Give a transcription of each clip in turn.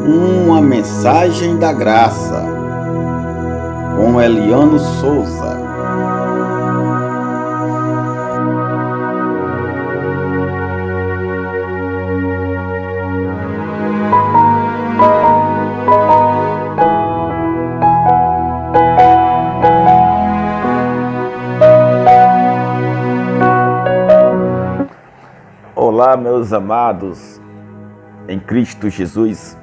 Uma mensagem da graça, com Eliano Souza. Olá, meus amados em Cristo Jesus,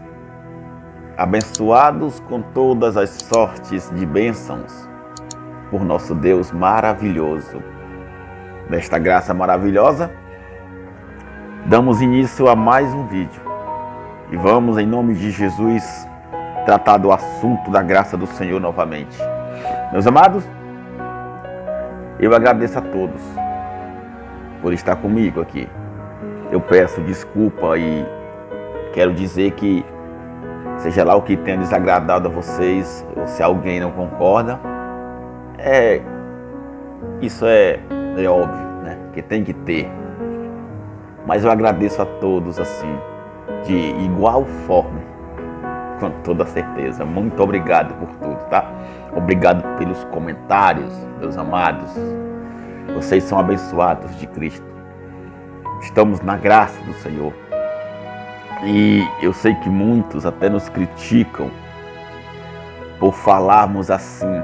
abençoados com todas as sortes de bênçãos por nosso Deus maravilhoso. Nesta graça maravilhosa, damos início a mais um vídeo e vamos, em nome de Jesus, tratar do assunto da graça do Senhor novamente. Meus amados, eu agradeço a todos por estar comigo aqui. Eu peço desculpa e quero dizer que, seja lá o que tenha desagradado a vocês, ou se alguém não concorda, isso é óbvio, né? Que tem que ter. Mas eu agradeço a todos assim, de igual forma, com toda certeza. Muito obrigado por tudo, tá? Obrigado pelos comentários, meus amados. Vocês são abençoados de Cristo. Estamos na graça do Senhor. E eu sei que muitos até nos criticam por falarmos assim,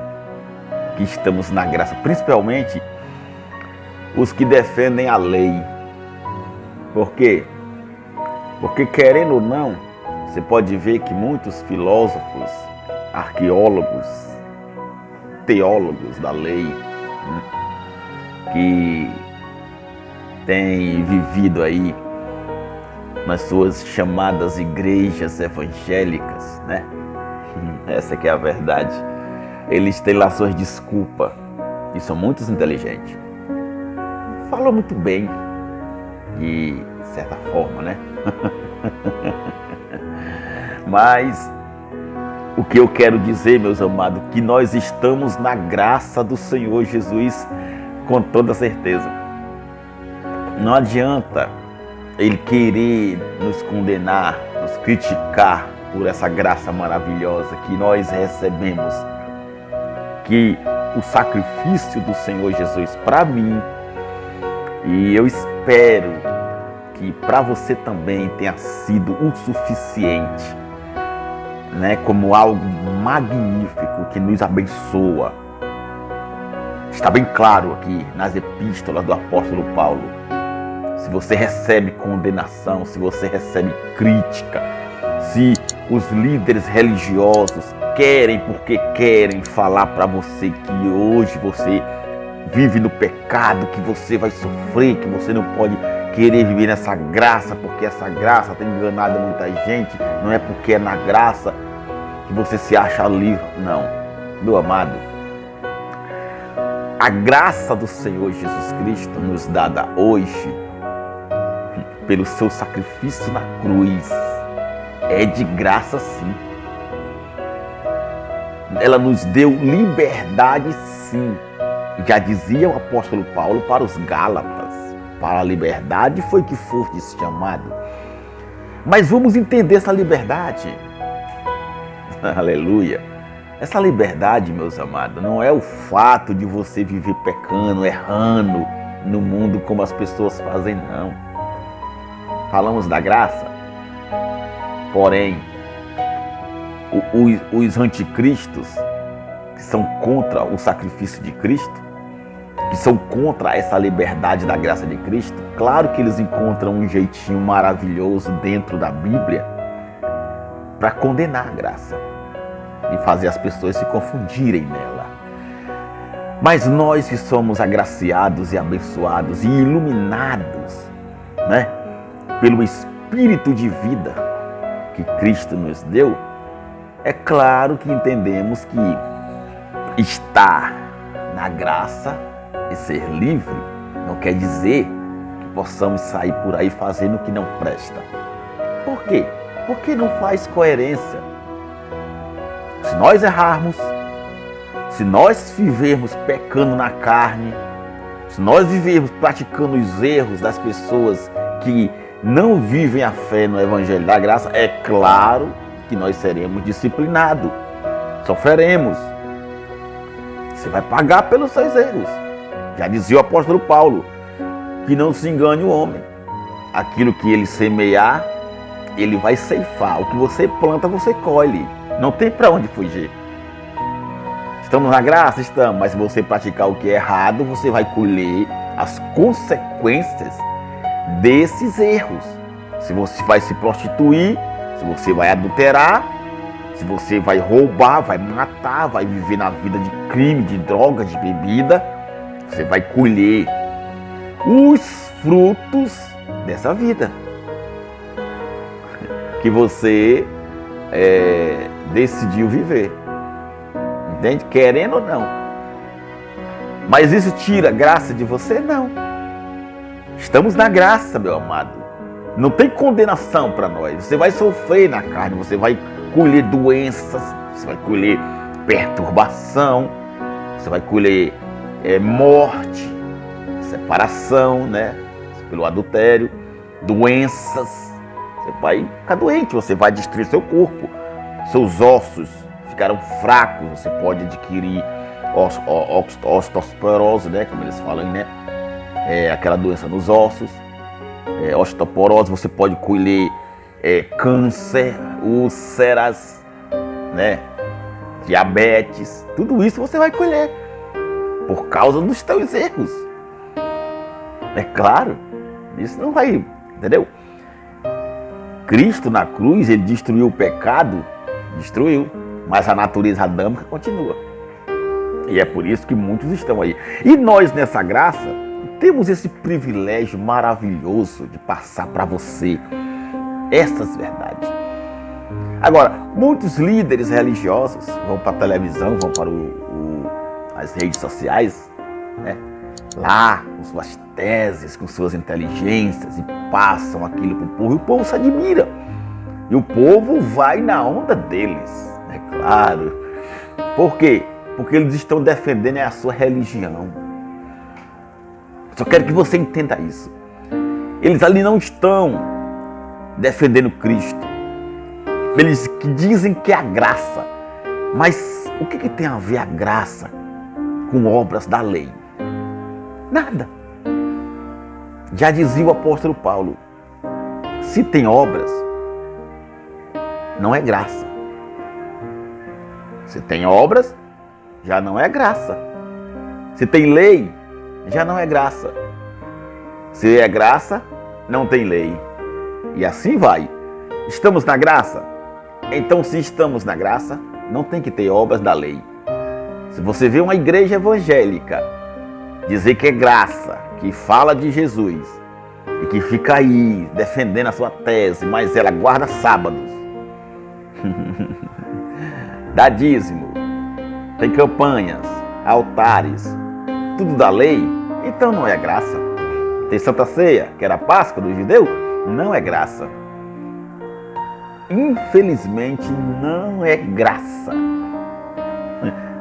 que estamos na graça. Principalmente os que defendem a lei. Por quê? Porque, querendo ou não, você pode ver que muitos filósofos, arqueólogos, teólogos da lei, né, que têm vivido aí nas suas chamadas igrejas evangélicas, né? Essa que é a verdade. Eles têm lá suas desculpas e são muito inteligentes. Falam muito bem, de certa forma, né? Mas o que eu quero dizer, meus amados, que nós estamos na graça do Senhor Jesus com toda certeza. Não adianta Ele querer nos condenar, nos criticar por essa graça maravilhosa que nós recebemos. Que o sacrifício do Senhor Jesus para mim, e eu espero que para você também tenha sido o suficiente, né? Como algo magnífico que nos abençoa. Está bem claro aqui nas epístolas do apóstolo Paulo. Se você recebe condenação, se você recebe crítica, se os líderes religiosos querem, porque querem falar para você que hoje você vive no pecado, que você vai sofrer, que você não pode querer viver nessa graça, porque essa graça tem enganado muita gente, não é porque é na graça que você se acha livre, não. Meu amado, a graça do Senhor Jesus Cristo nos dada hoje, pelo seu sacrifício na cruz, é de graça sim. Ela nos deu liberdade sim. Já dizia o apóstolo Paulo para os Gálatas, para a liberdade foi que fostes chamado. Mas vamos entender essa liberdade. Aleluia. Essa liberdade, meus amados, não é o fato de você viver pecando, errando no mundo como as pessoas fazem, não. Falamos da graça, porém, os anticristos, que são contra o sacrifício de Cristo, que são contra essa liberdade da graça de Cristo, claro que eles encontram um jeitinho maravilhoso dentro da Bíblia para condenar a graça e fazer as pessoas se confundirem nela. Mas nós que somos agraciados e abençoados e iluminados, né, pelo Espírito de vida que Cristo nos deu, é claro que entendemos que estar na graça e ser livre não quer dizer que possamos sair por aí fazendo o que não presta. Por quê? Porque não faz coerência. Se nós errarmos, se nós vivermos pecando na carne, se nós vivermos praticando os erros das pessoas que não vivem a fé no Evangelho da Graça, é claro que nós seremos disciplinados, sofreremos. Você vai pagar pelos seus erros. Já dizia o apóstolo Paulo, que não se engane o homem. Aquilo que ele semear, ele vai ceifar. O que você planta, você colhe. Não tem para onde fugir. Estamos na graça? Estamos. Mas se você praticar o que é errado, você vai colher as consequências desses erros. Se você vai se prostituir, se você vai adulterar, se você vai roubar, vai matar, vai viver na vida de crime, de droga, de bebida, você vai colher os frutos dessa vida que você decidiu viver. Entende? Querendo ou não. Mas isso tira graça de você? Não. Estamos na graça, meu amado. Não tem condenação para nós. Você vai sofrer na carne, você vai colher doenças, você vai colher perturbação, você vai colher morte, separação, né? Pelo adultério, doenças. Você vai ficar doente, você vai destruir seu corpo, seus ossos ficarão fracos, você pode adquirir osteoporose, né? Como eles falam, né? Aquela doença nos ossos, osteoporose, você pode colher câncer, úlceras, né? Diabetes, tudo isso você vai colher por causa dos teus erros. É claro, isso não vai, entendeu? Cristo na cruz, ele destruiu o pecado, destruiu, mas a natureza adâmica continua. E é por isso que muitos estão aí. E nós nessa graça temos esse privilégio maravilhoso de passar para você essas verdades. Agora, muitos líderes religiosos vão para a televisão, vão para as redes sociais, né? Lá com suas teses, com suas inteligências, e passam aquilo para o povo, e o povo se admira. E o povo vai na onda deles, é claro. Por quê? Porque eles estão defendendo a sua religião. Só quero que você entenda isso. Eles ali não estão defendendo Cristo. Eles que dizem que é a graça. Mas o que tem a ver a graça com obras da lei? Nada. Já dizia o apóstolo Paulo, se tem obras, não é graça. Se tem obras, já não é graça. Se tem lei, já não é graça. Se é graça, não tem lei. E assim vai. Estamos na graça? Então, se estamos na graça, não tem que ter obras da lei. Se você vê uma igreja evangélica dizer que é graça, que fala de Jesus e que fica aí defendendo a sua tese, mas ela guarda sábados, dá dízimo, tem campanhas, altares, tudo da lei, então não é graça. Tem Santa Ceia, que era a Páscoa do judeu, não é graça. Infelizmente não é graça.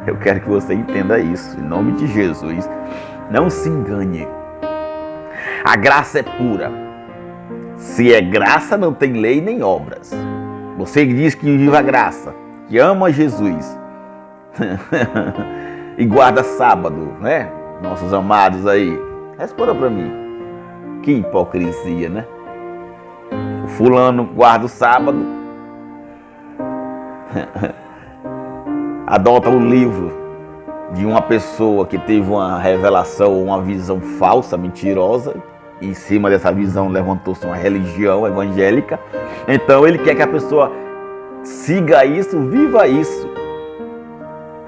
Eu quero que você entenda isso, em nome de Jesus. Não se engane. A graça é pura. Se é graça, não tem lei nem obras. Você diz que vive a graça, que ama Jesus e guarda sábado, né? Nossos amados aí, responda para mim. Que hipocrisia, né? O fulano guarda o sábado, adota o livro de uma pessoa que teve uma revelação, uma visão falsa, mentirosa. Em cima dessa visão levantou-se uma religião evangélica. Então ele quer que a pessoa siga isso, viva isso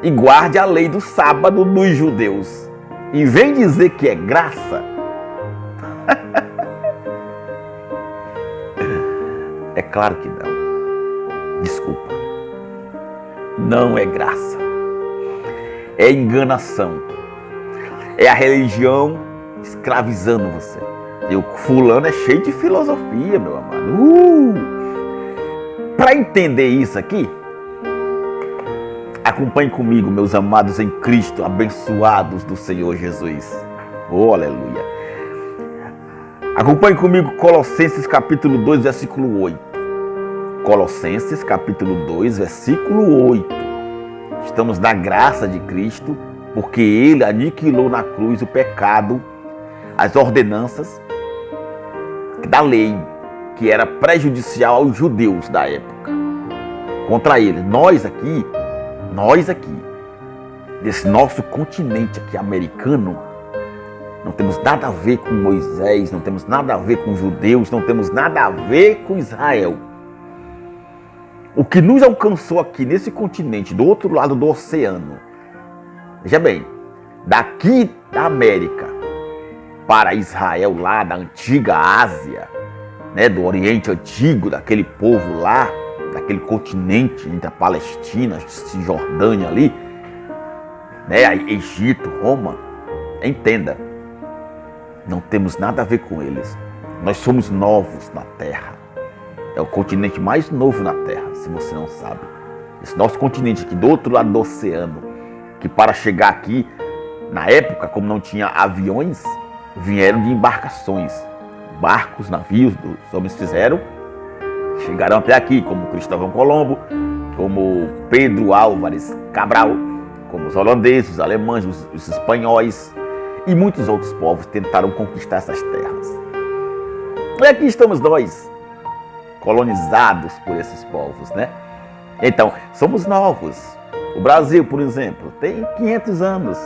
e guarde a lei do sábado dos judeus. E vem dizer que é graça. É claro que não. Desculpa. Não é graça. É enganação. É a religião escravizando você. E o fulano é cheio de filosofia, meu amado. Para entender isso aqui, acompanhe comigo, meus amados em Cristo, abençoados do Senhor Jesus. Oh, aleluia. Acompanhe comigo Colossenses capítulo 2, versículo 8. Colossenses capítulo 2, versículo 8. Estamos na graça de Cristo, porque Ele aniquilou na cruz o pecado, as ordenanças da lei, que era prejudicial aos judeus da época. Contra ele, nós aqui, desse nosso continente aqui americano, não temos nada a ver com Moisés, não temos nada a ver com judeus, não temos nada a ver com Israel. O que nos alcançou aqui nesse continente, do outro lado do oceano, veja bem, daqui da América para Israel, lá da antiga Ásia, né, do Oriente Antigo, daquele povo lá, daquele continente entre a Palestina, a Cisjordânia ali, né, Egito, Roma, entenda, não temos nada a ver com eles. Nós somos novos na Terra. É o continente mais novo na Terra, se você não sabe. Esse nosso continente aqui, do outro lado do oceano, que para chegar aqui, na época, como não tinha aviões, vieram de embarcações. Barcos, navios, os homens fizeram, chegaram até aqui, como Cristóvão Colombo, como Pedro Álvares Cabral, como os holandeses, os alemães, os espanhóis e muitos outros povos tentaram conquistar essas terras. E aqui estamos nós, colonizados por esses povos, né? Então, somos novos. O Brasil, por exemplo, tem 500 anos.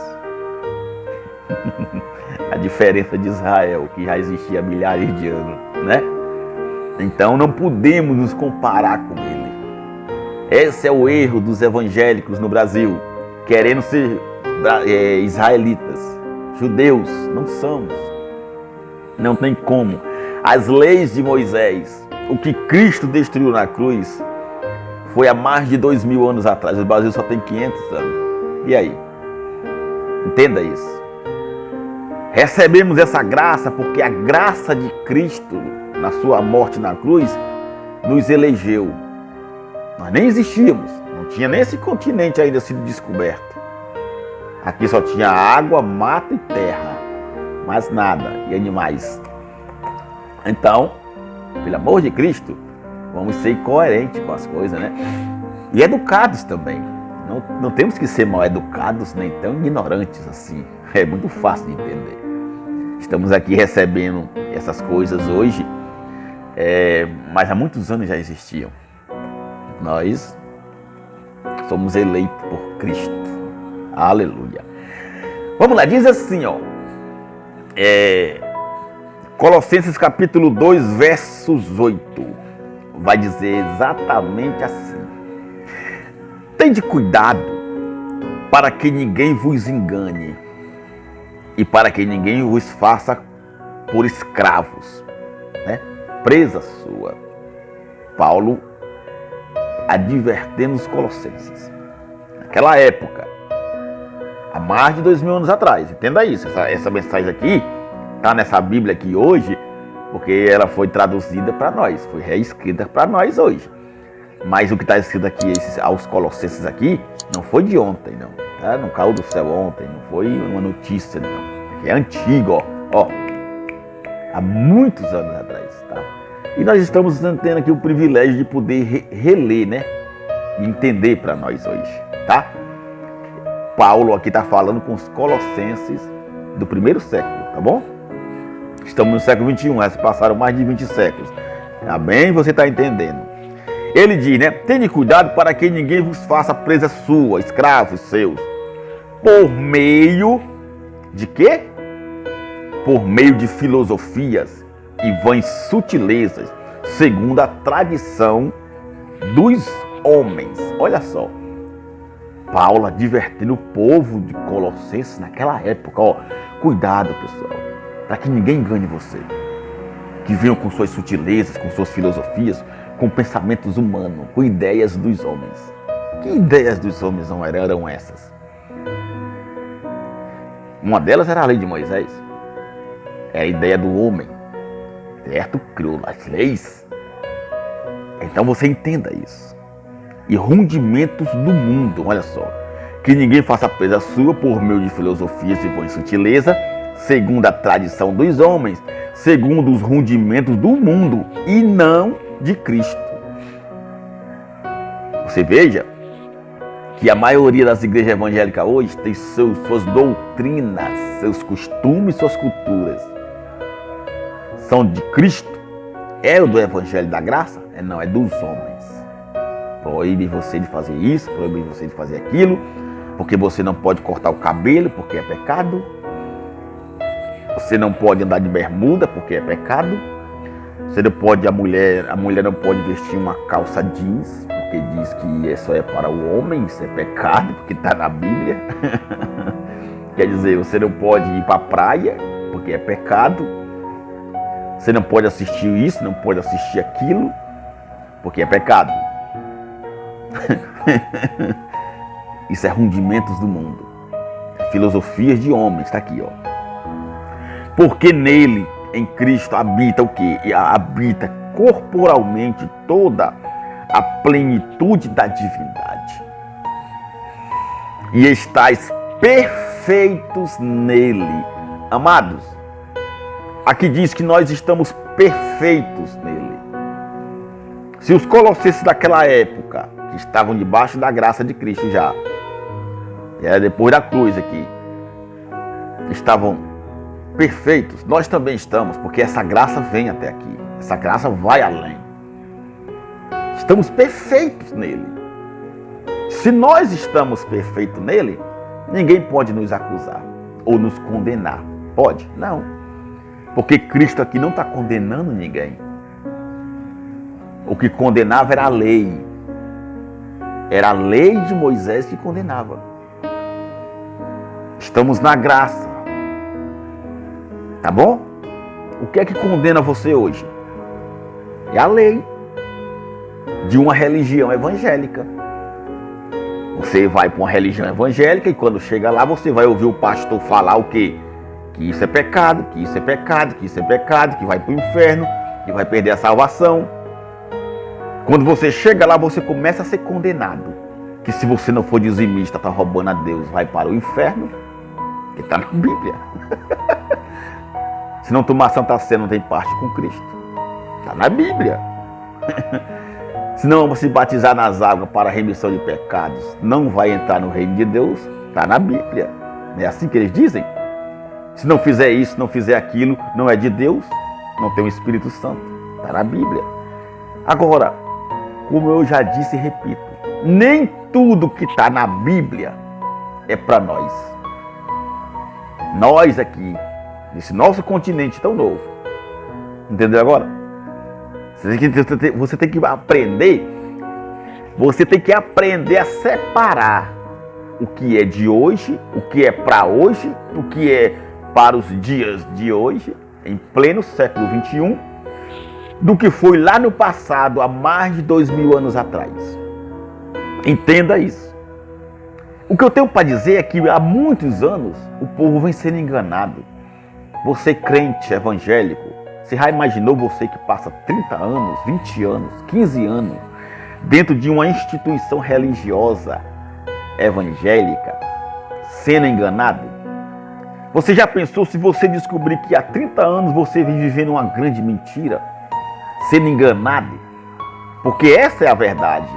A diferença de Israel, que já existia há milhares de anos, né? Então não podemos nos comparar com ele. Esse é o erro dos evangélicos no Brasil, querendo ser israelitas, judeus. Não somos. Não tem como. As leis de Moisés, o que Cristo destruiu na cruz, foi há mais de 2000 anos atrás. O Brasil só tem 500 anos. E aí? Entenda isso. Recebemos essa graça porque a graça de Cristo, na sua morte na cruz, nos elegeu. Nós nem existíamos, não tinha nem esse continente ainda sido descoberto. Aqui só tinha água, mato e terra, mais nada, e animais. Então, pelo amor de Cristo, vamos ser coerentes com as coisas, né? E educados também. Não temos que ser mal educados, nem tão ignorantes assim. É muito fácil de entender. Estamos aqui recebendo essas coisas hoje, mas há muitos anos já existiam. Nós somos eleitos por Cristo. Aleluia. Vamos lá, diz assim, ó. Colossenses capítulo 2, versos 8. Vai dizer exatamente assim. Tende cuidado para que ninguém vos engane e para que ninguém vos faça por escravos, né? Presa sua. Paulo advertendo os colossenses. Naquela época, há mais de 2000 anos atrás, entenda isso, essa mensagem aqui está nessa Bíblia aqui hoje, porque ela foi traduzida para nós, foi reescrita para nós hoje. Mas o que está escrito aqui aos colossenses aqui, não foi de ontem, não. Tá? Não caiu do céu ontem, não foi uma notícia, não. É antigo, ó. Há muitos anos atrás, tá? E nós estamos tendo aqui o privilégio de poder reler, né? E entender para nós hoje, tá? Paulo aqui está falando com os colossenses do primeiro século, tá bom? Estamos no século 21, já se passaram mais de 20 séculos. Tá bem? Você está entendendo? Ele diz, né? Tenha cuidado para que ninguém vos faça presa sua, escravos seus. Por meio de quê? Por meio de filosofias e vãs sutilezas, segundo a tradição dos homens. Olha só. Paulo advertindo o povo de Colossenses naquela época, ó. Cuidado, pessoal, para que ninguém engane você. Que venham com suas sutilezas, com suas filosofias, com pensamentos humanos, com ideias dos homens. Que ideias dos homens não eram essas? Uma delas era a lei de Moisés. É a ideia do homem. Certo? Criou as leis. Então você entenda isso. E rudimentos do mundo, olha só. Que ninguém faça presa sua por meio de filosofias e vãs sutileza, segundo a tradição dos homens, segundo os rudimentos do mundo e não de Cristo. você veja que a maioria das igrejas evangélicas hoje tem suas doutrinas, seus costumes, suas culturas. São de Cristo? É o do Evangelho da Graça? Não, é dos homens. Proíbe você de fazer isso, proíbe você de fazer aquilo, porque você não pode cortar o cabelo, porque é pecado. Você não pode andar de bermuda, porque é pecado. Você não pode, a mulher não pode vestir uma calça jeans, porque diz que isso é para o homem, isso é pecado, porque está na Bíblia. Quer dizer, você não pode ir para a praia, porque é pecado. Você não pode assistir isso, não pode assistir aquilo, porque é pecado. Isso é rudimentos do mundo. Filosofias de homens, está aqui, ó. Porque nele, em Cristo, habita o quê? Habita corporalmente toda a plenitude da divindade. E estáis perfeitos nele. Amados, aqui diz que nós estamos perfeitos nele. Se os colossenses daquela época, que estavam debaixo da graça de Cristo já, era depois da cruz aqui, estavam perfeitos, nós também estamos, porque essa graça vem até aqui, essa graça vai além. Estamos perfeitos nele. Se nós estamos perfeitos nele, ninguém pode nos acusar ou nos condenar. Pode? Não. Porque Cristo aqui não está condenando ninguém. O que condenava era a lei. Era a lei de Moisés que condenava. Estamos na graça. Tá bom? O que é que condena você hoje? É a lei de uma religião evangélica. Você vai para uma religião evangélica e quando chega lá você vai ouvir o pastor falar o quê? Que isso é pecado, que isso é pecado, que isso é pecado, que vai para o inferno, que vai perder a salvação. Quando você chega lá, você começa a ser condenado. Que se você não for dizimista, está roubando a Deus, vai para o inferno. Que está na Bíblia. Se não tomar Santa Ceia, não tem parte com Cristo. Está na Bíblia. Se não se batizar nas águas para a remissão de pecados, não vai entrar no reino de Deus. Está na Bíblia. Não é assim que eles dizem? Se não fizer isso, não fizer aquilo, não é de Deus, não tem o Espírito Santo. Está na Bíblia. Agora, como eu já disse e repito, nem tudo que está na Bíblia é para nós. Nós aqui, nesse nosso continente tão novo. Entendeu agora? Você tem que aprender. Você tem que aprender a separar o que é de hoje, o que é para hoje, o que é para os dias de hoje, em pleno século XXI, do que foi lá no passado, há mais de 2000 anos atrás. Entenda isso. O que eu tenho para dizer é que há muitos anos o povo vem sendo enganado. Você crente evangélico, você já imaginou você que passa 30 anos, 20 anos, 15 anos dentro de uma instituição religiosa evangélica sendo enganado? Você já pensou se você descobrir que há 30 anos você vem vivendo uma grande mentira, sendo enganado? Porque essa é a verdade.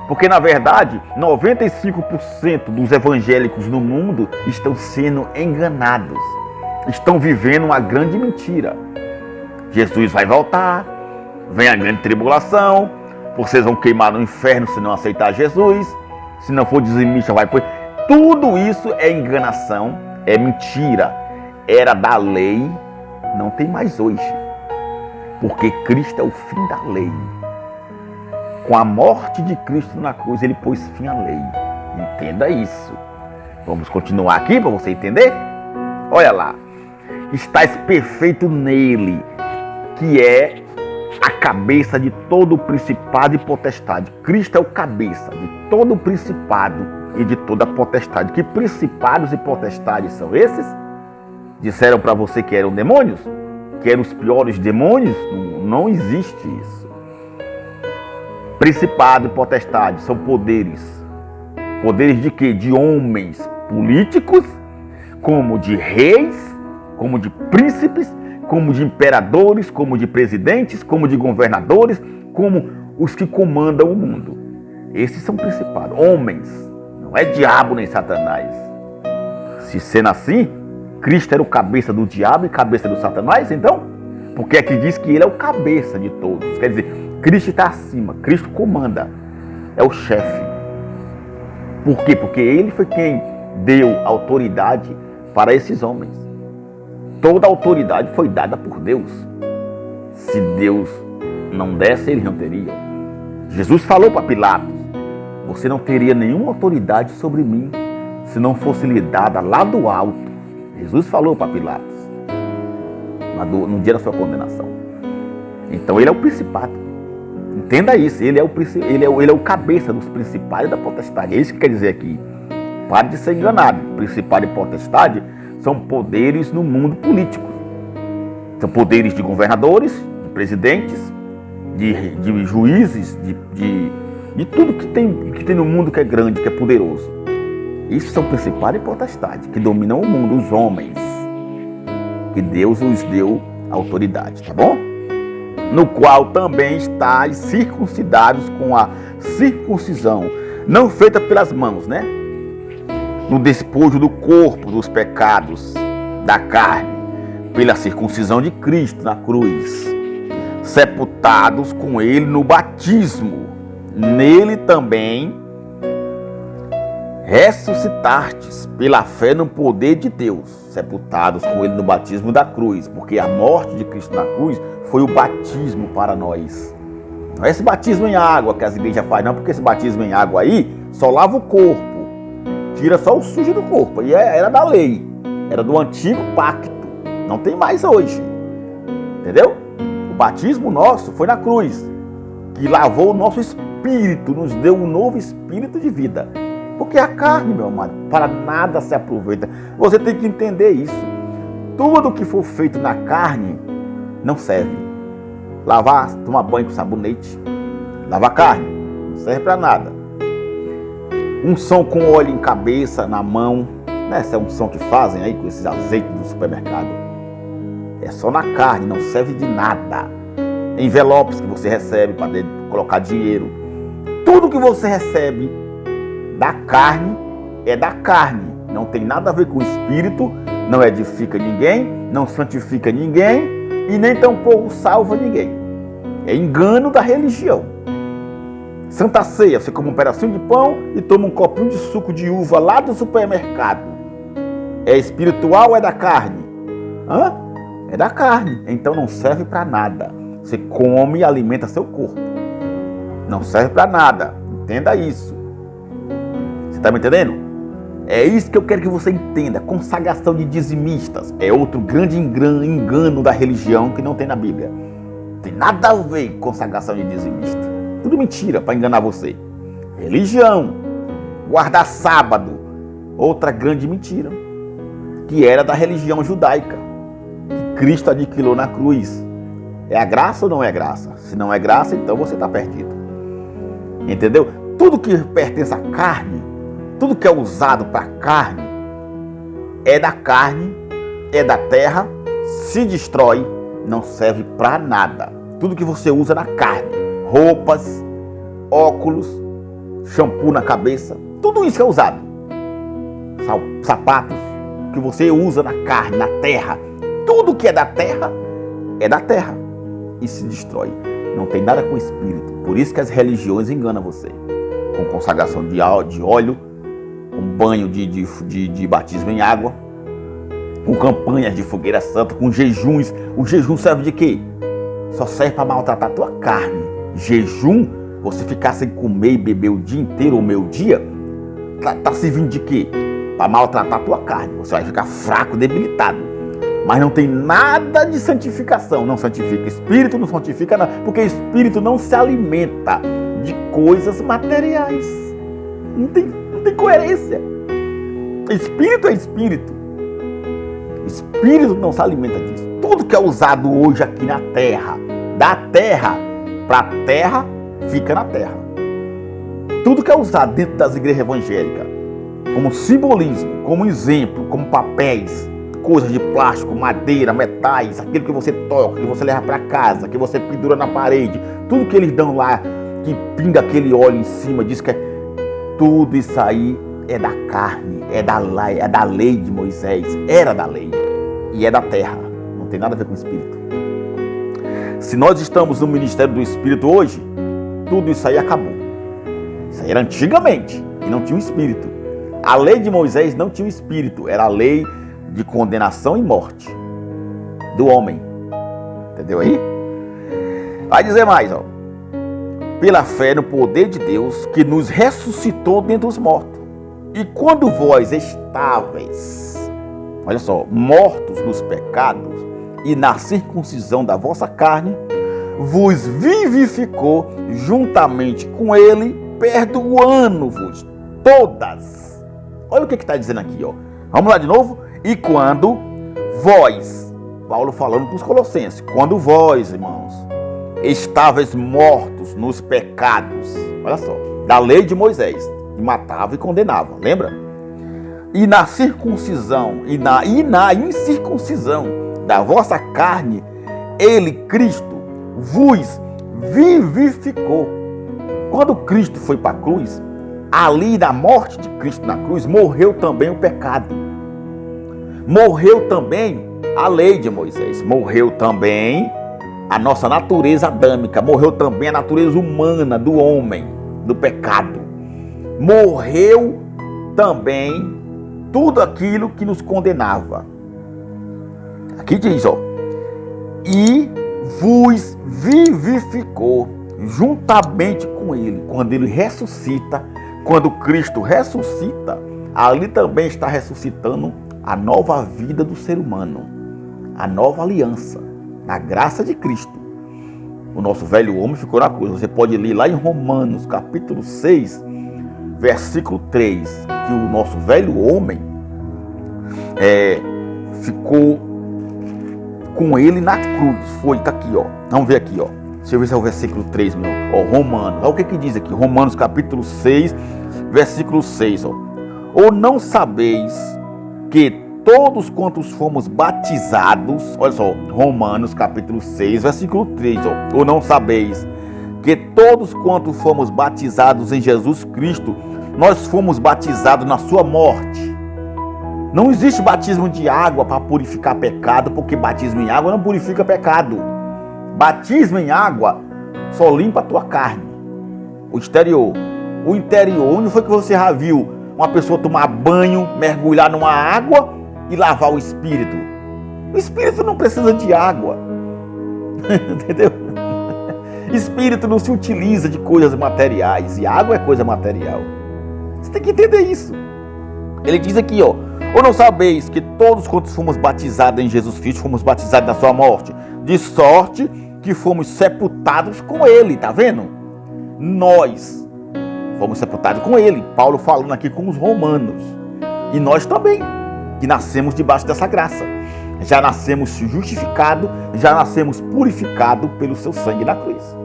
Porque na verdade 95% dos evangélicos no mundo estão sendo enganados. Estão vivendo uma grande mentira. Jesus vai voltar, vem a grande tribulação, vocês vão queimar no inferno se não aceitar Jesus, se não for dizimista vai por... Tudo isso é enganação, é mentira. Era da lei, não tem mais hoje. Porque Cristo é o fim da lei. Com a morte de Cristo na cruz, ele pôs fim à lei. Entenda isso. Vamos continuar aqui para você entender? Olha lá. Estás perfeito nele, que é a cabeça de todo o principado e potestade. Cristo é o cabeça de todo o principado e de toda a potestade. Que principados e potestades são esses? Disseram para você que eram demônios? Que eram os piores demônios? Não existe isso. Principado e potestade são poderes. Poderes de quê? De homens políticos, como de reis, como de príncipes, como de imperadores, como de presidentes, como de governadores, como os que comandam o mundo. Esses são principados, homens, não é diabo nem Satanás. Se sendo assim, Cristo era o cabeça do diabo e cabeça do Satanás, então? Porque aqui diz que ele é o cabeça de todos. Quer dizer, Cristo está acima, Cristo comanda, é o chefe. Por quê? Porque ele foi quem deu autoridade para esses homens. Toda a autoridade foi dada por Deus. Se Deus não desse, eles não teriam. Jesus falou para Pilatos: você não teria nenhuma autoridade sobre mim se não fosse lhe dada lá do alto. Jesus falou para Pilatos no dia da sua condenação. Então ele é o principado. Entenda isso, ele é o cabeça dos principados e da potestade. É isso que quer dizer aqui. Pare de ser enganado. Principado e potestade são poderes no mundo político. São poderes de governadores, de presidentes, de juízes, de tudo que tem no mundo que é grande, que é poderoso. Isso são principado e potestade, que dominam o mundo, os homens. Que Deus os deu autoridade, tá bom? No qual também estáis circuncidados com a circuncisão, não feita pelas mãos, né? No despojo do corpo dos pecados da carne, pela circuncisão de Cristo na cruz, sepultados com ele no batismo, nele também ressuscitastes pela fé no poder de Deus, sepultados com ele no batismo da cruz, porque a morte de Cristo na cruz foi o batismo para nós. Não é esse batismo em água que as igrejas fazem, não, porque esse batismo em água aí só lava o corpo, tira só o sujo do corpo, e era da lei, era do antigo pacto, não tem mais hoje, entendeu? O batismo nosso foi na cruz, que lavou o nosso espírito, nos deu um novo espírito de vida. Porque a carne, meu amado, para nada se aproveita. Você tem que entender isso. Tudo que for feito na carne não serve. Lavar, tomar banho com sabonete, lavar carne, não serve para nada. Unção com óleo em cabeça, na mão, né? Essa é a unção que fazem aí com esses azeites do supermercado. É só na carne, não serve de nada. Envelopes que você recebe para colocar dinheiro. Tudo que você recebe da carne é da carne, não tem nada a ver com o espírito, não edifica ninguém, não santifica ninguém e nem tampouco salva ninguém. É engano da religião. Santa Ceia, você come um pedacinho de pão e toma um copinho de suco de uva lá do supermercado. É espiritual ou é da carne? É da carne, então não serve para nada. Você come e alimenta seu corpo. Não serve para nada, entenda isso. Está me entendendo? É isso que eu quero que você entenda. Consagração de dizimistas é outro grande engano da religião que não tem na Bíblia. Não tem nada a ver com consagração de dizimista. Tudo mentira para enganar você. Religião, guardar sábado, outra grande mentira, que era da religião judaica, que Cristo adquiriu na cruz. É a graça ou não é graça? Se não é graça, então você está perdido. Entendeu? Tudo que pertence à carne, tudo que é usado para carne, é da carne, é da terra, se destrói, não serve para nada. Tudo que você usa na carne, roupas, óculos, shampoo na cabeça, tudo isso é usado. Sapatos que você usa na carne, na terra, tudo que é da terra e se destrói. Não tem nada com o espírito. Por isso que as religiões enganam você. Com consagração de óleo, com banho de batismo em água, com campanhas de fogueira santa, com jejuns. O jejum serve de quê? Só serve para maltratar a tua carne. Jejum, você ficar sem comer e beber o dia inteiro, o meu dia, tá servindo de quê? Para maltratar a tua carne. Você vai ficar fraco, debilitado. Mas não tem nada de santificação. Não santifica espírito, não santifica nada. Porque espírito não se alimenta de coisas materiais. Não tem coerência. Espírito é espírito. Espírito não se alimenta disso. Tudo que é usado hoje aqui na terra, da terra para a terra, fica na terra. Tudo que é usado dentro das igrejas evangélicas, como simbolismo, como exemplo, como papéis, coisas de plástico, madeira, metais, aquilo que você toca, que você leva para casa, que você pendura na parede, tudo que eles dão lá que pinga aquele óleo em cima, diz que tudo isso aí é da carne, é da lei de Moisés, era da lei e é da terra, não tem nada a ver com o Espírito. Se nós estamos no ministério do Espírito hoje, tudo isso aí acabou. Isso aí era antigamente e não tinha o Espírito. A lei de Moisés não tinha o Espírito, era a lei de condenação e morte do homem. Entendeu aí? Vai dizer mais, ó. Pela fé no poder de Deus que nos ressuscitou dentre os mortos. E quando vós estáveis, olha só, mortos nos pecados e na circuncisão da vossa carne, vos vivificou juntamente com ele, perdoando-vos todas. Olha o que está dizendo aqui, ó. Vamos lá de novo. E quando vós, Paulo falando com os colossenses, quando vós, irmãos, estáveis mortos nos pecados, olha só, da lei de Moisés, que matava e condenava, lembra? E na circuncisão, e na incircuncisão da vossa carne, ele, Cristo, vos vivificou. Quando Cristo foi para a cruz, ali na morte de Cristo na cruz, morreu também o pecado. Morreu também a lei de Moisés. Morreu também a nossa natureza adâmica. Morreu também a natureza humana do homem, do pecado. Morreu também tudo aquilo que nos condenava. Aqui diz, ó, e vos vivificou juntamente com ele. Quando ele ressuscita, quando Cristo ressuscita, ali também está ressuscitando a nova vida do ser humano, a nova aliança, na graça de Cristo. O nosso velho homem ficou na cruz. Você pode ler lá em Romanos, capítulo 6, versículo 3, que o nosso velho homem ficou com ele na cruz. Tá aqui, ó. Vamos ver aqui, ó. Deixa eu ver se é o versículo 3, meu. Ó, Romanos. Olha o que diz aqui. Romanos, capítulo 6, versículo 6, ó. Ou não sabeis que todos quantos fomos batizados, olha só, Romanos, capítulo 6, versículo 3, ó. Ou não sabeis que todos quantos fomos batizados em Jesus Cristo, nós fomos batizados na sua morte. Não existe batismo de água para purificar pecado, porque batismo em água não purifica pecado. Batismo em água só limpa a tua carne, o exterior. O interior, onde foi que você já viu uma pessoa tomar banho, mergulhar numa água e lavar o espírito? O espírito não precisa de água. Entendeu? Espírito não se utiliza de coisas materiais, e água é coisa material. Você tem que entender isso. Ele diz aqui, ó, ou não sabeis que todos quantos fomos batizados em Jesus Cristo, fomos batizados na sua morte, de sorte que fomos sepultados com ele, tá vendo? Nós fomos sepultados com ele. Paulo falando aqui com os romanos. E nós também, que nascemos debaixo dessa graça. Já nascemos justificados, já nascemos purificados pelo seu sangue na cruz.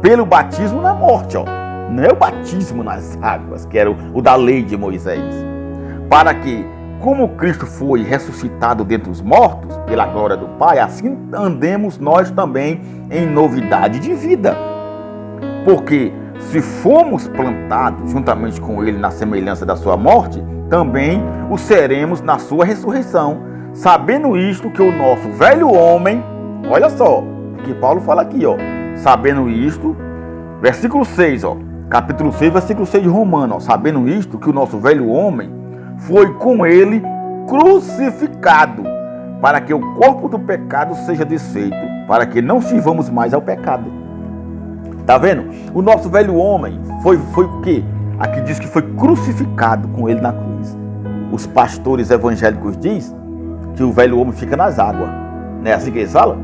Pelo batismo na morte, ó. Não é o batismo nas águas, que era o da lei de Moisés. Para que, como Cristo foi ressuscitado dentre os mortos, pela glória do Pai, assim andemos nós também em novidade de vida. Porque se fomos plantados juntamente com ele na semelhança da sua morte, também o seremos na sua ressurreição. Sabendo isto, que o nosso velho homem, olha só, o que Paulo fala aqui, ó. Sabendo isto, versículo 6, ó. Capítulo 6, versículo 6 de Romanos, ó. Sabendo isto, que o nosso velho homem foi com ele crucificado, para que o corpo do pecado seja desfeito, para que não sirvamos mais ao pecado. Tá vendo? O nosso velho homem foi o quê? Aqui diz que foi crucificado com ele na cruz. Os pastores evangélicos dizem que o velho homem fica nas águas. Não é assim que eles falam?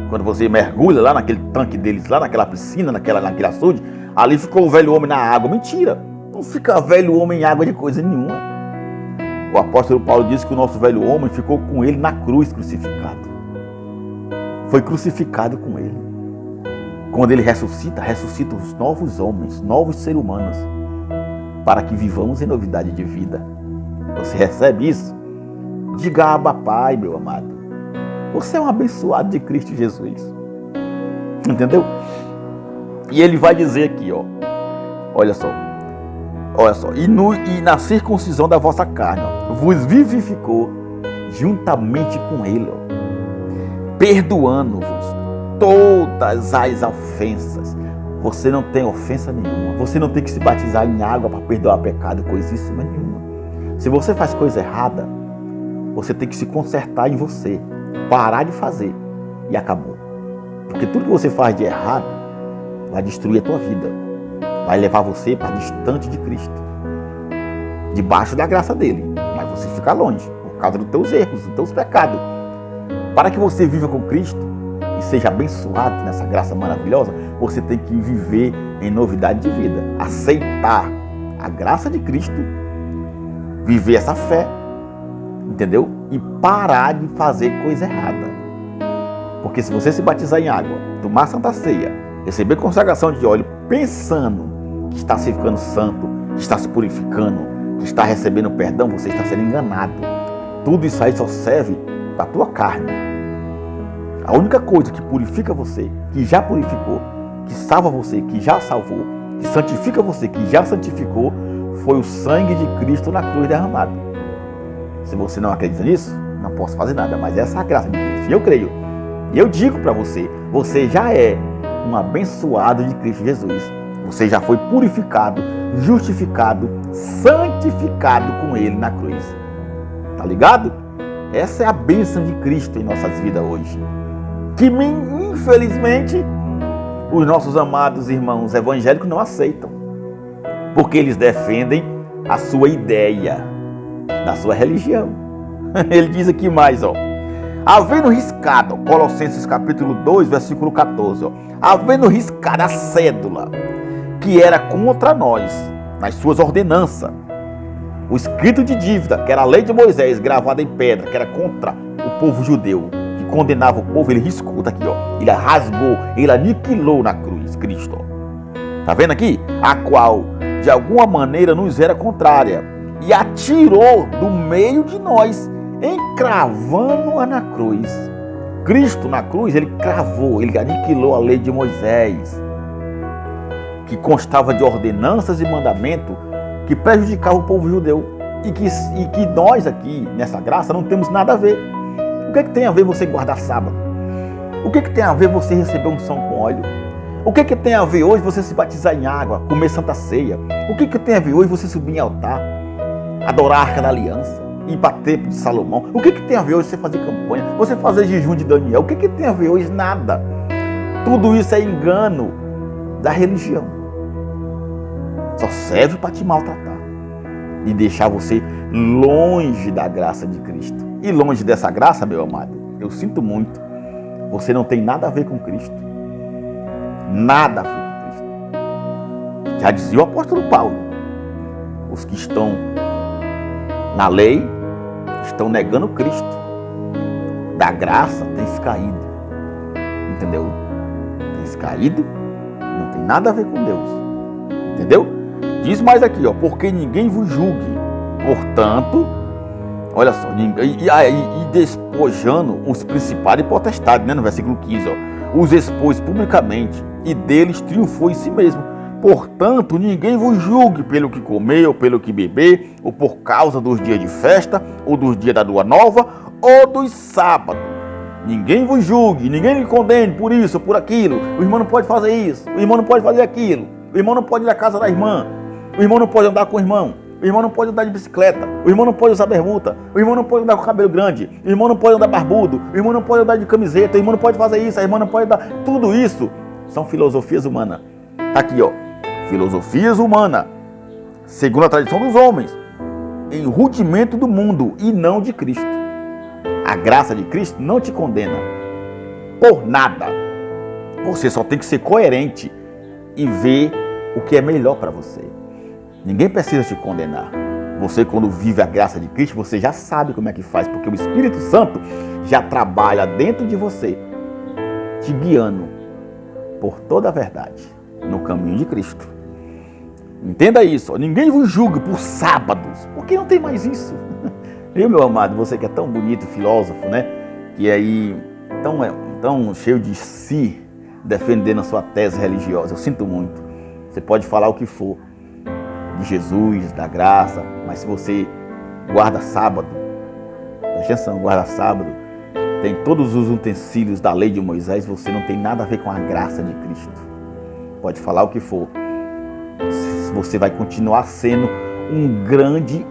Quando você mergulha lá naquele tanque deles, lá naquela piscina, naquele açude, ali ficou o velho homem na água. Mentira! Não fica velho homem em água de coisa nenhuma. O apóstolo Paulo diz que o nosso velho homem ficou com ele na cruz crucificado. Foi crucificado com ele. Quando ele ressuscita os novos homens, novos seres humanos, para que vivamos em novidade de vida. Você recebe isso? Diga Abba Pai, meu amado. Você é um abençoado de Cristo Jesus. Entendeu? E ele vai dizer aqui, ó, olha só, e na circuncisão da vossa carne, ó, vos vivificou juntamente com ele, ó, perdoando-vos todas as ofensas. Você não tem ofensa nenhuma, você não tem que se batizar em água para perdoar pecado, coisíssima nenhuma. Se você faz coisa errada, você tem que se consertar em você, parar de fazer e acabou. Porque tudo que você faz de errado vai destruir a tua vida, vai levar você para distante de Cristo, debaixo da graça dele, mas você fica longe por causa dos teus erros, dos teus pecados. Para que você viva com Cristo e seja abençoado nessa graça maravilhosa, você tem que viver em novidade de vida, aceitar a graça de Cristo, viver essa fé, entendeu? E parar de fazer coisa errada. Porque se você se batizar em água, tomar Santa Ceia, receber consagração de óleo, pensando que está se ficando santo, que está se purificando, que está recebendo perdão, você está sendo enganado. Tudo isso aí só serve para a tua carne. A única coisa que purifica você, que já purificou, que salva você, que já salvou, que santifica você, que já santificou, foi o sangue de Cristo na cruz derramado. Se você não acredita nisso, não posso fazer nada, mas essa é a graça de Cristo. E eu creio. E eu digo para você, você já é um abençoado de Cristo Jesus. Você já foi purificado, justificado, santificado com Ele na cruz. Tá ligado? Essa é a bênção de Cristo em nossas vidas hoje. Que, infelizmente, os nossos amados irmãos evangélicos não aceitam. Porque eles defendem a sua ideia, da sua religião. Ele diz aqui mais, ó. Havendo riscado, Colossenses capítulo 2, versículo 14, ó. Havendo riscado a cédula que era contra nós, nas suas ordenanças, o escrito de dívida, que era a lei de Moisés, gravada em pedra, que era contra o povo judeu, que condenava o povo, ele riscou, tá aqui, ó. Ele rasgou, ele aniquilou na cruz, Cristo. Tá vendo aqui? A qual, de alguma maneira, nos era contrária, e atirou do meio de nós, encravando-a na cruz. Cristo na cruz, ele cravou, ele aniquilou a lei de Moisés, que constava de ordenanças e mandamentos que prejudicavam o povo judeu, e que nós aqui, nessa graça, não temos nada a ver. O que tem a ver você guardar sábado? O que tem a ver você receber unção com óleo? O que tem a ver hoje você se batizar em água, comer Santa Ceia? O que tem a ver hoje você subir em altar, adorar a Arca da Aliança, ir para o templo de Salomão? O que tem a ver hoje você fazer campanha, você fazer jejum de Daniel? O que tem a ver hoje? Nada. Tudo isso é engano da religião. Só serve para te maltratar e deixar você longe da graça de Cristo. E longe dessa graça, meu amado, eu sinto muito, você não tem nada a ver com Cristo. Nada a ver com Cristo. Já dizia o apóstolo Paulo, os que estão na lei estão negando Cristo. Da graça tem se caído. Entendeu? Tem se caído, não tem nada a ver com Deus. Entendeu? Diz mais aqui, ó, porque ninguém vos julgue. Portanto, olha só, e despojando os principados e potestades, né, no versículo 15, ó, os expôs publicamente e deles triunfou em si mesmo. Portanto, ninguém vos julgue pelo que comer ou pelo que beber, ou por causa dos dias de festa, ou dos dias da lua nova, ou dos sábados. Ninguém vos julgue, ninguém lhe condene por isso ou por aquilo. O irmão não pode fazer isso, o irmão não pode fazer aquilo, o irmão não pode ir à casa da irmã, o irmão não pode andar com o irmão, o irmão não pode andar de bicicleta, o irmão não pode usar bermuda, o irmão não pode andar com o cabelo grande, o irmão não pode andar barbudo, o irmão não pode andar de camiseta, o irmão não pode fazer isso, a irmã não pode andar... Tudo isso são filosofias humanas. Tá aqui, ó. Filosofias humanas, segundo a tradição dos homens, em rudimento do mundo e não de Cristo. A graça de Cristo não te condena por nada. Você só tem que ser coerente e ver o que é melhor para você. Ninguém precisa te condenar. Você, quando vive a graça de Cristo, você já sabe como é que faz, porque o Espírito Santo já trabalha dentro de você, te guiando por toda a verdade, no caminho de Cristo. Entenda isso, ninguém vos julgue por sábados, porque não tem mais isso. Viu, meu amado, você que é tão bonito, filósofo, né? Que aí, tão cheio de si, defendendo a sua tese religiosa. Eu sinto muito. Você pode falar o que for de Jesus, da graça, mas se você guarda sábado, presta atenção, guarda sábado, tem todos os utensílios da lei de Moisés, você não tem nada a ver com a graça de Cristo. Pode falar o que for. Você vai continuar sendo um grande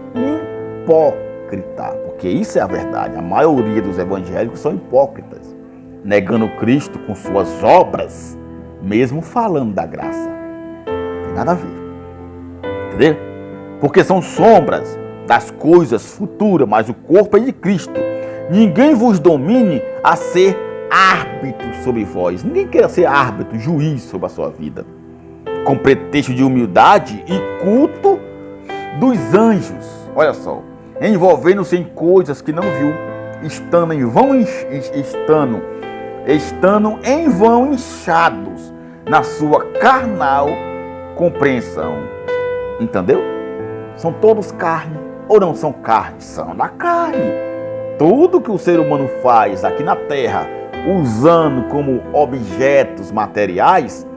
hipócrita, porque isso é a verdade. A maioria dos evangélicos são hipócritas, negando Cristo com suas obras, mesmo falando da graça. Não tem nada a ver. Entendeu? Porque são sombras das coisas futuras, mas o corpo é de Cristo. Ninguém vos domine a ser árbitro sobre vós. Ninguém quer ser árbitro, juiz sobre a sua vida, com pretexto de humildade e culto dos anjos. Olha só, envolvendo-se em coisas que não viu, estando em vão inchados na sua carnal compreensão. Entendeu? São todos carne ou não são carne? São da carne. Tudo que o ser humano faz aqui na terra, usando como objetos materiais,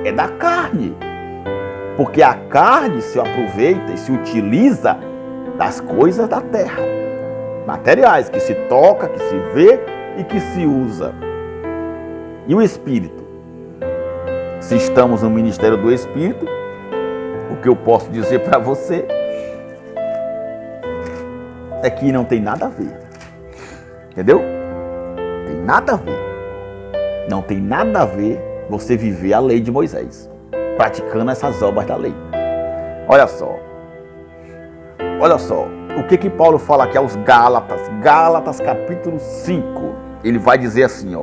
é da carne. Porque a carne se aproveita e se utiliza das coisas da terra, materiais, que se toca, que se vê e que se usa. E o Espírito? Se estamos no ministério do Espírito, o que eu posso dizer para você é que não tem nada a ver. Entendeu? Tem nada a ver. Não tem nada a ver você viver a lei de Moisés, praticando essas obras da lei. Olha só. Olha só. O que Paulo fala aqui aos Gálatas. Gálatas capítulo 5. Ele vai dizer assim, ó.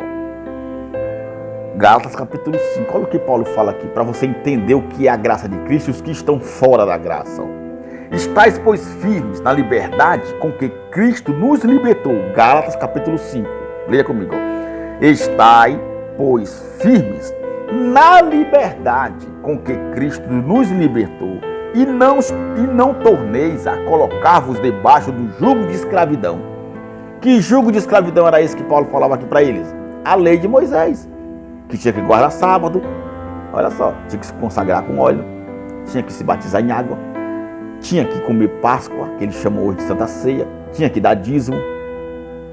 Gálatas capítulo 5. Olha o que Paulo fala aqui, para você entender o que é a graça de Cristo e os que estão fora da graça. Ó. Estais, pois, firmes na liberdade com que Cristo nos libertou. Gálatas capítulo 5. Leia comigo. Estai, pois, firmes na liberdade com que Cristo nos libertou. E não torneis a colocar-vos debaixo do jugo de escravidão. Que jugo de escravidão era esse que Paulo falava aqui para eles? A lei de Moisés, que tinha que guardar sábado. Olha só, tinha que se consagrar com óleo, tinha que se batizar em água, tinha que comer Páscoa, que ele chamou hoje de Santa Ceia, tinha que dar dízimo,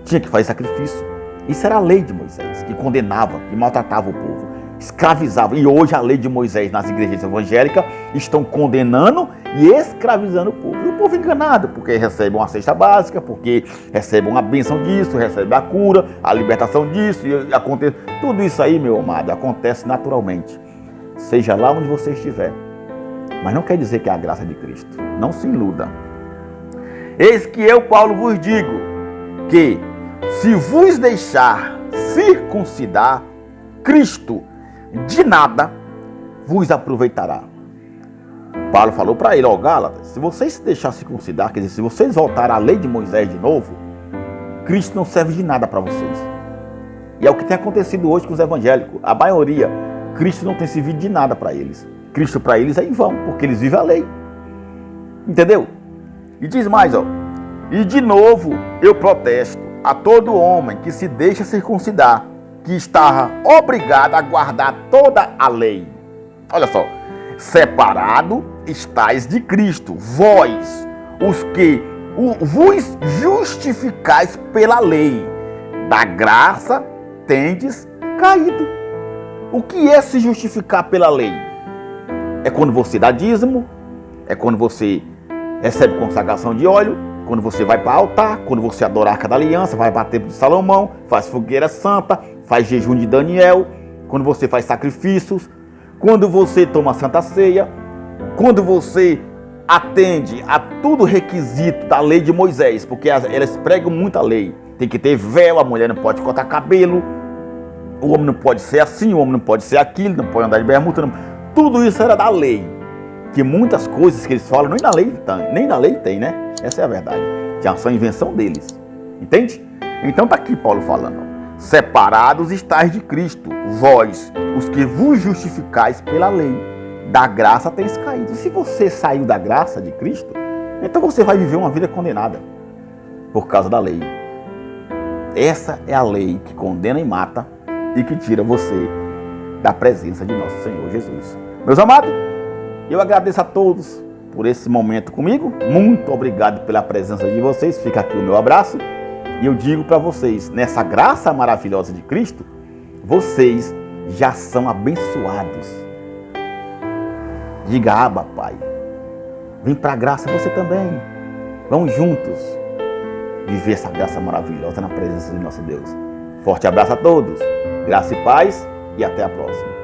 tinha que fazer sacrifício. Isso era a lei de Moisés, que condenava, que maltratava o povo, escravizava. E hoje a lei de Moisés nas igrejas evangélicas estão condenando e escravizando o povo. E o povo enganado, porque recebe uma cesta básica, porque recebe uma bênção disso, recebe a cura, a libertação disso, e acontece. Tudo isso aí, meu amado, acontece naturalmente, seja lá onde você estiver. Mas não quer dizer que é a graça de Cristo. Não se iluda. Eis que eu, Paulo, vos digo que se vos deixar circuncidar, Cristo de nada vos aproveitará. Paulo falou para ele, ó Gálatas, se vocês se deixar circuncidar, quer dizer, se vocês voltarem à lei de Moisés de novo, Cristo não serve de nada para vocês. E é o que tem acontecido hoje com os evangélicos. A maioria, Cristo não tem servido de nada para eles. Cristo para eles é em vão, porque eles vivem a lei. Entendeu? E diz mais, ó. E de novo eu protesto a todo homem que se deixa circuncidar, que está obrigado a guardar toda a lei. Olha só. Separado estais de Cristo, vós, os que vos justificais pela lei, da graça tendes caído. O que é se justificar pela lei? É quando você dá dízimo, é quando você recebe consagração de óleo, quando você vai para o altar, quando você adora a Arca da Aliança, vai para o templo de Salomão, faz fogueira santa, faz jejum de Daniel, quando você faz sacrifícios, quando você toma a Santa Ceia, quando você atende a tudo requisito da lei de Moisés, porque elas pregam muita lei. Tem que ter véu, a mulher não pode cortar cabelo, o homem não pode ser assim, o homem não pode ser aquilo, não pode andar de bermuda. Não. Tudo isso era da lei. Que muitas coisas que eles falam, nem na lei tem, né? Essa é a verdade. Já são invenção deles. Entende? Então está aqui Paulo falando. Separados estáis de Cristo, vós, os que vos justificais pela lei, da graça teis caído. E se você saiu da graça de Cristo, então você vai viver uma vida condenada por causa da lei. Essa é a lei que condena e mata e que tira você da presença de nosso Senhor Jesus. Meus amados, eu agradeço a todos por esse momento comigo. Muito obrigado pela presença de vocês. Fica aqui o meu abraço. E eu digo para vocês, nessa graça maravilhosa de Cristo, vocês já são abençoados. Diga, Abba, Pai. Vem para a graça você também. Vamos juntos viver essa graça maravilhosa na presença de nosso Deus. Forte abraço a todos. Graça e paz e até a próxima.